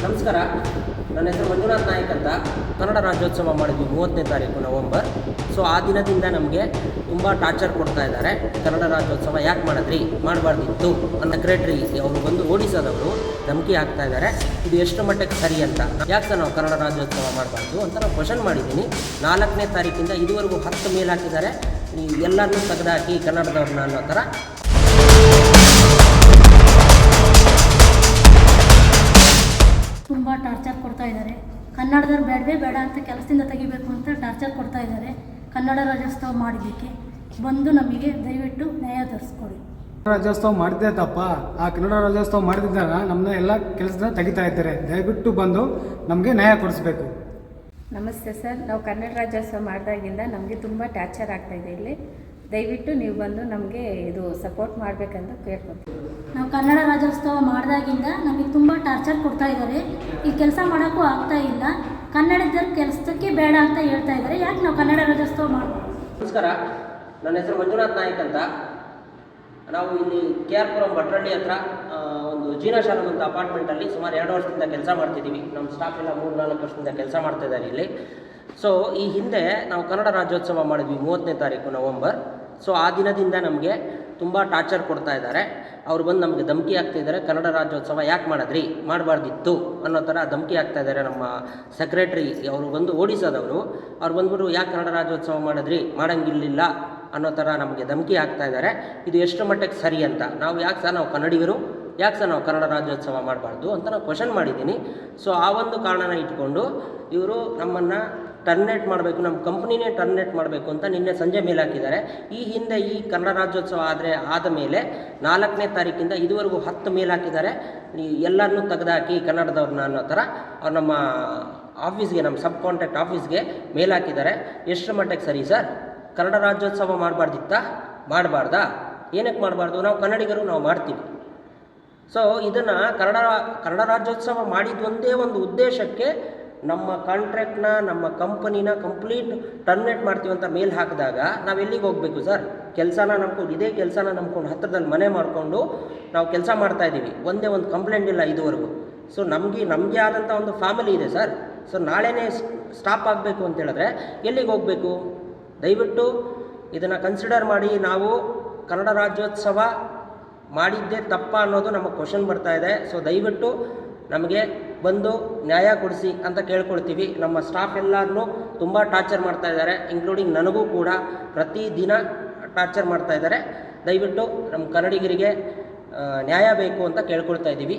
ನಮಸ್ಕಾರ, ನನ್ನ ಹೆಸರು ಮಂಜುನಾಥ್ ನಾಯಕ್ ಅಂತ. ಕನ್ನಡ ರಾಜ್ಯೋತ್ಸವ ಮಾಡಿದ್ವಿ 30ನೇ ತಾರೀಕು ನವಂಬರ್. ಸೊ ಆ ದಿನದಿಂದ ನಮಗೆ ತುಂಬ ಟಾರ್ಚರ್ ಕೊಡ್ತಾ ಇದ್ದಾರೆ. ಕನ್ನಡ ರಾಜ್ಯೋತ್ಸವ ಯಾಕೆ ಮಾಡಿದ್ರಿ, ಮಾಡಬಾರ್ದಿತ್ತು ನನ್ನ ಸೆಕ್ರೆಟ್ರಿ ಅವರು ಬಂದು ಓಡಿಸೋದವರು ಧಮಕಿ ಹಾಕ್ತಾ ಇದ್ದಾರೆ. ಇದು ಎಷ್ಟು ಮಟ್ಟಕ್ಕೆ ಸರಿ ಅಂತ, ಯಾಕೆ ಸರ್ ನಾವು ಕನ್ನಡ ರಾಜ್ಯೋತ್ಸವ ಮಾಡಬಾರ್ದು ಅಂತ ನಾವು ಕ್ವಶನ್ ಮಾಡಿದ್ದೀನಿ. 4ನೇ ತಾರೀಕಿಂದ ಇದುವರೆಗೂ 10 ಮೇಲ್ ಹಾಕಿದ್ದಾರೆ. ಎಲ್ಲರನ್ನೂ ತೆಗೆದಾಕಿ ಕನ್ನಡದವ್ರನ್ನ ಅನ್ನೋ ಥರ ತುಂಬ ಟಾರ್ಚರ್ ಕೊಡ್ತಾ ಇದ್ದಾರೆ. ಕನ್ನಡದವ್ರು ಬೇಡವೇ ಬೇಡ ಅಂತ ಕೆಲಸದಿಂದ ತೆಗಿಬೇಕು ಅಂತ ಟಾರ್ಚರ್ ಕೊಡ್ತಾ ಇದ್ದಾರೆ. ಕನ್ನಡ ರಾಜ್ಯೋತ್ಸವ ಮಾಡಿದ್ದಕ್ಕೆ ಬಂದು ನಮಗೆ ದಯವಿಟ್ಟು ನ್ಯಾಯ ತರಿಸ್ಕೊಡಿ. ರಾಜ್ಯೋತ್ಸವ ಮಾಡಿದ್ದೇ ತಪ್ಪ. ಆ ಕನ್ನಡ ರಾಜ್ಯೋತ್ಸವ ಮಾಡಿದಾಗ ನಮ್ಮನ್ನ ಎಲ್ಲ ಕೆಲಸದಿಂದ ತೆಗಿತಾ ಇದ್ದಾರೆ. ದಯವಿಟ್ಟು ಬಂದು ನಮಗೆ ನ್ಯಾಯ ಕೊಡಿಸ್ಬೇಕು. ನಮಸ್ತೆ ಸರ್, ನಾವು ಕನ್ನಡ ರಾಜ್ಯೋತ್ಸವ ಮಾಡಿದಾಗಿಂದ ನಮಗೆ ತುಂಬ ಟಾರ್ಚರ್ ಆಗ್ತಾಯಿದೆ. ಇಲ್ಲಿ ದಯವಿಟ್ಟು ನೀವು ಬಂದು ನಮಗೆ ಇದು ಸಪೋರ್ಟ್ ಮಾಡಬೇಕಂತ ಕೇಳ್ಕೊತೀವಿ. ನಾವು ಕನ್ನಡ ರಾಜ್ಯೋತ್ಸವ ಮಾಡಿದಾಗಿಂದ ನಮಗೆ ತುಂಬ ಟಾರ್ಚರ್ ಕೊಡ್ತಾ ಇದ್ದಾರೆ. ಈ ಕೆಲಸ ಮಾಡೋಕ್ಕೂ ಆಗ್ತಾ ಇಲ್ಲ. ಕನ್ನಡದವ್ರ ಕೆಲಸಕ್ಕೆ ಬೇಡ ಅಂತ ಹೇಳ್ತಾ ಇದ್ದಾರೆ. ಯಾಕೆ ನಾವು ಕನ್ನಡ ರಾಜ್ಯೋತ್ಸವ ಮಾಡ್ಬೋದು? ನಮಸ್ಕಾರ, ನನ್ನ ಹೆಸರು ಮಂಜುನಾಥ್ ನಾಯಕ್ ಅಂತ. ನಾವು ಇಲ್ಲಿ KR ಪುರಂ ಭಟ್ರಳ್ಳಿ ಹತ್ರ ಒಂದು ಜೀನಾಶಾಲಂ ಅಂತ ಅಪಾರ್ಟ್ಮೆಂಟಲ್ಲಿ ಸುಮಾರು 2 ವರ್ಷದಿಂದ ಕೆಲಸ ಮಾಡ್ತಿದ್ದೀವಿ. ನಮ್ಮ ಸ್ಟಾಫ್ ಎಲ್ಲ 3-4 ವರ್ಷದಿಂದ ಕೆಲಸ ಮಾಡ್ತಾಯಿದ್ದಾರೆ ಇಲ್ಲಿ. ಸೊ ಈ ಹಿಂದೆ ನಾವು ಕನ್ನಡ ರಾಜ್ಯೋತ್ಸವ ಮಾಡಿದ್ವಿ 30ನೇ ತಾರೀಕು ನವಂಬರ್. ಸೊ ಆ ದಿನದಿಂದ ನಮಗೆ ತುಂಬ ಟಾರ್ಚರ್ ಕೊಡ್ತಾ ಇದ್ದಾರೆ. ಅವ್ರು ಬಂದು ನಮಗೆ ಧಮಕಿ ಹಾಕ್ತಿದ್ದಾರೆ. ಕನ್ನಡ ರಾಜ್ಯೋತ್ಸವ ಯಾಕೆ ಮಾಡಿದ್ರಿ, ಮಾಡಬಾರ್ದಿತ್ತು ಅನ್ನೋ ಥರ ಧಮಕಿ ಹಾಕ್ತಾ ಇದ್ದಾರೆ. ನಮ್ಮ ಸೆಕ್ರೆಟ್ರಿ ಅವರು ಬಂದು ಓಡಿಸೋದವರು ಅವ್ರು ಬಂದ್ಬಿಟ್ಟು ಯಾಕೆ ಕನ್ನಡ ರಾಜ್ಯೋತ್ಸವ ಮಾಡಿದ್ರಿ, ಮಾಡೋಂಗಿಲ್ಲ ಅನ್ನೋ ಥರ ನಮಗೆ ಧಮಕಿ ಹಾಕ್ತಾ ಇದ್ದಾರೆ. ಇದು ಎಷ್ಟು ಮಟ್ಟಕ್ಕೆ ಸರಿ ಅಂತ, ನಾವು ಯಾಕೆ ಸರ್ ನಾವು ಕನ್ನಡಿಗರು, ಯಾಕೆ ಸರ್ ನಾವು ಕನ್ನಡ ರಾಜ್ಯೋತ್ಸವ ಮಾಡಬಾರ್ದು ಅಂತ ನಾವು ಕ್ವಶನ್ ಮಾಡಿದ್ದೀನಿ. ಸೊ ಆ ಒಂದು ಕಾರಣನ ಇಟ್ಕೊಂಡು ಇವರು ನಮ್ಮನ್ನು ಟರ್ಮಿನೇಟ್ ಮಾಡಬೇಕು, ನಮ್ಮ ಕಂಪ್ನಿನೇ ಟರ್ಮಿನೇಟ್ ಮಾಡಬೇಕು ಅಂತ ನಿನ್ನೆ ಸಂಜೆ ಮೇಲ್ ಹಾಕಿದ್ದಾರೆ. ಈ ಹಿಂದೆ ಈ ಕನ್ನಡ ರಾಜ್ಯೋತ್ಸವ ಆದ ಮೇಲೆ 4ನೇ ತಾರೀಕಿಂದ ಇದುವರೆಗೂ 10 ಮೇಲ್ ಹಾಕಿದ್ದಾರೆ. ಎಲ್ಲರನ್ನೂ ತೆಗೆದಾಕಿ ಕನ್ನಡದವ್ರನ್ನ ಅನ್ನೋ ಥರ ಅವ್ರು ನಮ್ಮ ಆಫೀಸ್ಗೆ, ನಮ್ಮ ಸಬ್ ಕಾಂಟ್ರಾಕ್ಟ್ ಆಫೀಸ್ಗೆ ಮೇಲ್ ಹಾಕಿದ್ದಾರೆ. ಎಷ್ಟು ಮಟ್ಟಕ್ಕೆ ಸರಿ ಸರ್? ಕನ್ನಡ ರಾಜ್ಯೋತ್ಸವ ಮಾಡಬಾರ್ದಿತ್ತಾ, ಮಾಡಬಾರ್ದಾ? ಏನಕ್ಕೆ ಮಾಡಬಾರ್ದು? ನಾವು ಕನ್ನಡಿಗರು, ನಾವು ಮಾಡ್ತೀವಿ. ಸೊ ಇದನ್ನು ಕನ್ನಡ ರಾಜ್ಯೋತ್ಸವ ಮಾಡಿದ ಒಂದೇ ಉದ್ದೇಶಕ್ಕೆ ನಮ್ಮ ಕಾಂಟ್ರಾಕ್ಟ್ನ, ನಮ್ಮ ಕಂಪನಿನ ಕಂಪ್ಲೀಟ್ ಟರ್ಮಿನೇಟ್ ಮಾಡ್ತೀವಿ ಅಂತ ಮೇಲ್ ಹಾಕಿದಾಗ ನಾವು ಎಲ್ಲಿಗೆ ಹೋಗಬೇಕು ಸರ್? ಇದೇ ಕೆಲಸನ ನಂಬ್ಕೊಂಡು ಹತ್ತಿರದಲ್ಲಿ ಮನೆ ಮಾಡಿಕೊಂಡು ನಾವು ಕೆಲಸ ಮಾಡ್ತಾಯಿದ್ದೀವಿ. ಒಂದೇ ಒಂದು ಕಂಪ್ಲೇಂಟ್ ಇಲ್ಲ ಇದುವರೆಗೂ. ಸೊ ನಮಗೆ ಆದಂಥ ಒಂದು ಫ್ಯಾಮಿಲಿ ಇದೆ ಸರ್. ಸೊ ನಾಳೆನೇ ಸ್ಟಾಪ್ ಆಗಬೇಕು ಅಂತ ಹೇಳಿದ್ರೆ ಎಲ್ಲಿಗೆ ಹೋಗಬೇಕು? ದಯವಿಟ್ಟು ಇದನ್ನು ಕನ್ಸಿಡರ್ ಮಾಡಿ. ನಾವು ಕನ್ನಡ ರಾಜ್ಯೋತ್ಸವ ಮಾಡಿದ್ದೇ ತಪ್ಪ ಅನ್ನೋದು ನಮಗೆ ಕ್ವಶನ್ ಬರ್ತಾ ಇದೆ. ಸೊ ದಯವಿಟ್ಟು ನಮಗೆ ಬಂದು ನ್ಯಾಯ ಕೊಡಿಸಿ ಅಂತ ಕೇಳ್ಕೊಳ್ತೀವಿ. ನಮ್ಮ ಸ್ಟಾಫ್ ಎಲ್ಲರನ್ನೂ ತುಂಬ ಟಾರ್ಚರ್ ಮಾಡ್ತಾ ಇದ್ದಾರೆ, ಇನ್ಕ್ಲೂಡಿಂಗ್ ನನಗೂ ಕೂಡ ಪ್ರತಿದಿನ ಟಾರ್ಚರ್ ಮಾಡ್ತಾ ಇದ್ದಾರೆ. ದಯವಿಟ್ಟು ನಮ್ಮ ಕನ್ನಡಿಗರಿಗೆ ನ್ಯಾಯ ಬೇಕು ಅಂತ ಕೇಳ್ಕೊಳ್ತಾ ಇದ್ದೀವಿ.